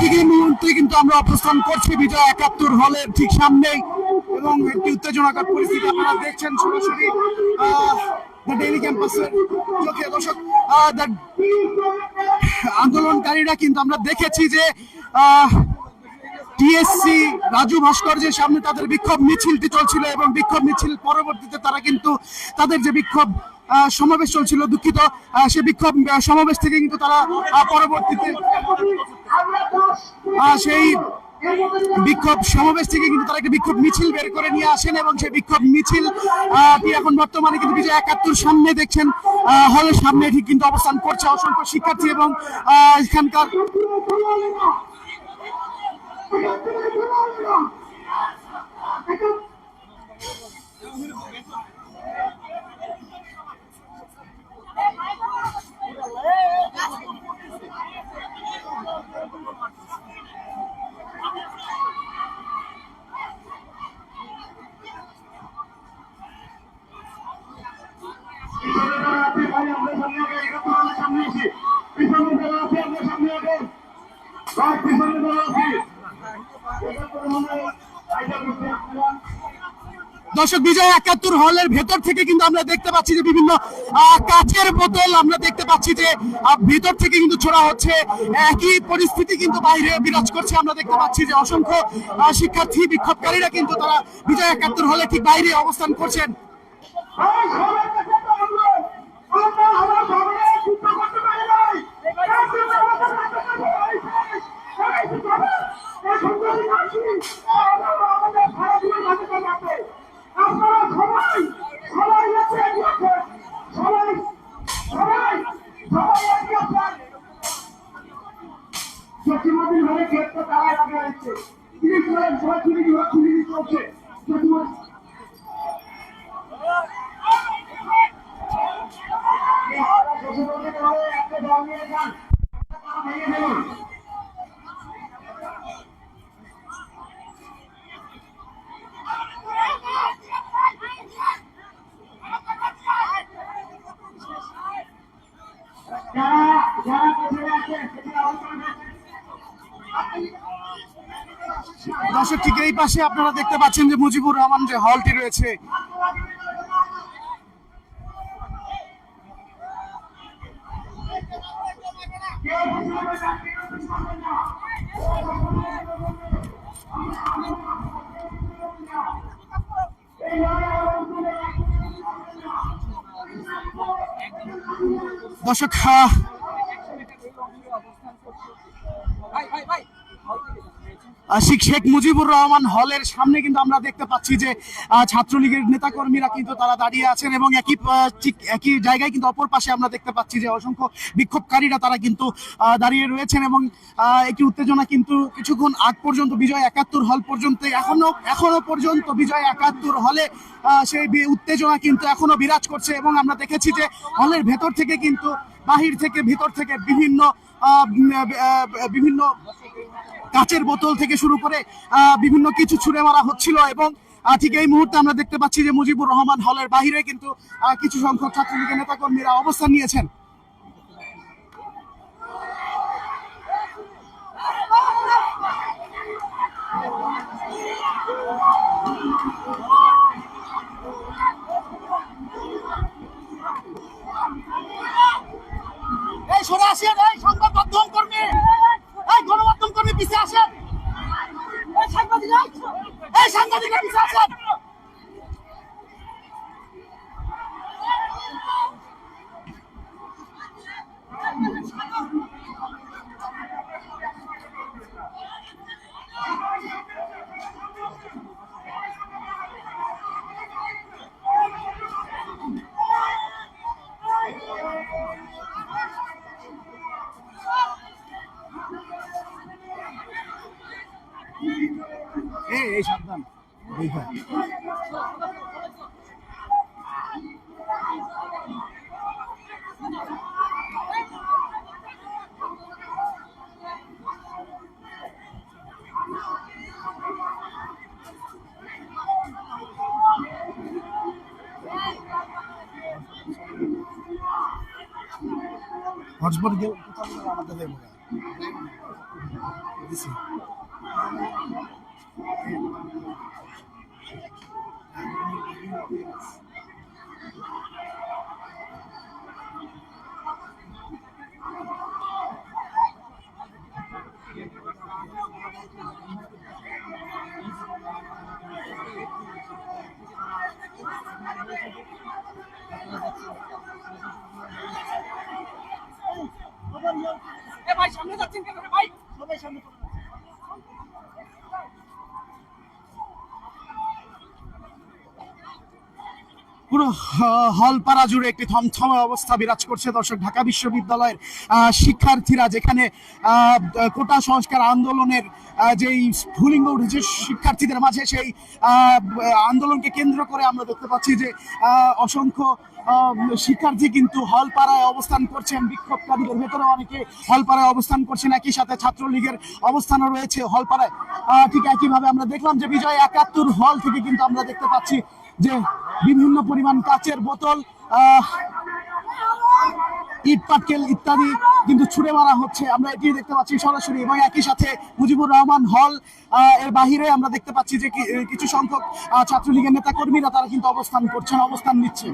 ঠিক এই মুহূর্তে কিন্তু আমরা অবস্থান করছি বিজয় ৭১ হলের ঠিক সামনেই এবং একটি উত্তেজনাকর পরিস্থিতি আপনারা দেখছেন সরাসরি ডেইলি ক্যাম্পাসের চোখে। দর্শক, আন্দোলনকারীরা কিন্তু আমরা দেখেছি যে টিএসসি রাজু ভাস্কর্যের সামনে তাদের বিক্ষোভ মিছিলটি চলছিল এবং বিক্ষোভ মিছিল পরবর্তীতে তারা কিন্তু তাদের যে বিক্ষোভ সমাবেশ চলছিল, দুঃখিত, সে বিক্ষোভ সমাবেশ থেকে কিন্তু তারা পরবর্তীতে সেই বিক্ষোভ সমাবেশ থেকে কিন্তু তারা একটা বিক্ষোভ মিছিল বের করে নিয়ে আসেন এবং সেই বিক্ষোভ মিছিল এখন বর্তমানে কিন্তু বিজয় ৭১ সামনে দেখছেন হলের সামনে ঠিক কিন্তু অবস্থান করছে অসংখ্য শিক্ষার্থী এবং এখানকার দর্শক, বিজয় ৭১ হলের ভেতর থেকে কিন্তু আমরা দেখতে পাচ্ছি যে বিভিন্ন কাচের বোতল আমরা দেখতে পাচ্ছি যে ভেতর থেকে কিন্তু ছোড়া হচ্ছে। একই পরিস্থিতি কিন্তু বাইরে বিরাজ করছে। আমরা দেখতে পাচ্ছি যে অসংখ্য শিক্ষার্থী বিক্ষোভকারীরা কিন্তু তারা বিজয় ৭১ হলে ঠিক বাইরে অবস্থান করছেন। দর্শক, ঠিক এই পাশে আপনারা দেখতে পাচ্ছেন যে মুজিবুর রহমান যে হলটি রয়েছে, দর্শক শেখ মুজিবুর রহমান হলের সামনে কিন্তু আমরা দেখতে পাচ্ছি যে ছাত্রলীগের নেতাকর্মীরা কিন্তু তারা দাঁড়িয়ে আছেন এবং একই জায়গায় কিন্তু অপর পাশে আমরা দেখতে পাচ্ছি যে অসংখ্য বিক্ষোভকারীরা তারা কিন্তু দাঁড়িয়ে রয়েছেন এবং একটি উত্তেজনা কিন্তু কিছুক্ষণ আগ পর্যন্ত বিজয় ৭১ হল পর্যন্ত এখনো পর্যন্ত বিজয় ৭১ হলে সেই উত্তেজনা কিন্তু এখনো বিরাজ করছে এবং আমরা দেখেছি যে হলের ভেতর থেকে কিন্তু বাহির থেকে ভিতর থেকে বিভিন্ন কাচের বোতল থেকে শুরু করে বিভিন্ন কিছু ছুড়ে মারা হচ্ছিল এবং ঠিক এই মুহূর্তে আমরা দেখতে পাচ্ছি যে মুজিবুর রহমান হলের বাহিরে কিন্তু কিছু সংখ্যক ছাত্রলীগের নেতাকর্মীরা অবস্থান নিয়েছেন। এই সরে আসেন, এই সংবাদ মাধ্যম কর্মী, এই গণমাধ্যম কর্মী পিছিয়ে আসেন, এই সাংবাদিকরা পিছিয়ে আসেন। এই সাবধান। হটস্পট গেলে আমাদের পুরো হলপাড়া জুড়ে একটি থমথমে অবস্থা বিরাজ করছে দর্শক। ঢাকা বিশ্ববিদ্যালয়ের শিক্ষার্থীরা যেখানে কোটা সংস্কার আন্দোলনের যেই স্ফুলিঙ্গ উঠেছে শিক্ষার্থীদের মাঝে, সেই আন্দোলনকে কেন্দ্র করে আমরা দেখতে পাচ্ছি যে অসংখ্য শিক্ষার্থী কিন্তু হলপাড়ায় অবস্থান করছেন। বিক্ষোভকারীদের ভেতরে অনেকে হলপাড়ায় অবস্থান করছেন, একই সাথে ছাত্রলীগের অবস্থানও রয়েছে হলপাড়ায়। ঠিক একইভাবে আমরা দেখলাম যে বিজয় ৭১ হল থেকে কিন্তু আমরা দেখতে পাচ্ছি যে বিভিন্ন পরিমাণ কাচের বোতল, ইট পাটকেল ইত্যাদি কিন্তু ছুড়ে মারা হচ্ছে, আমরা এটি দেখতে পাচ্ছি সরাসরি। এবং একই সাথে মুজিবুর রহমান হল এর বাহিরে আমরা দেখতে পাচ্ছি যে কিছু সংখ্যক ছাত্রলীগের নেতা কর্মীরা তারা কিন্তু অবস্থান করছেন, অবস্থান নিচ্ছেন।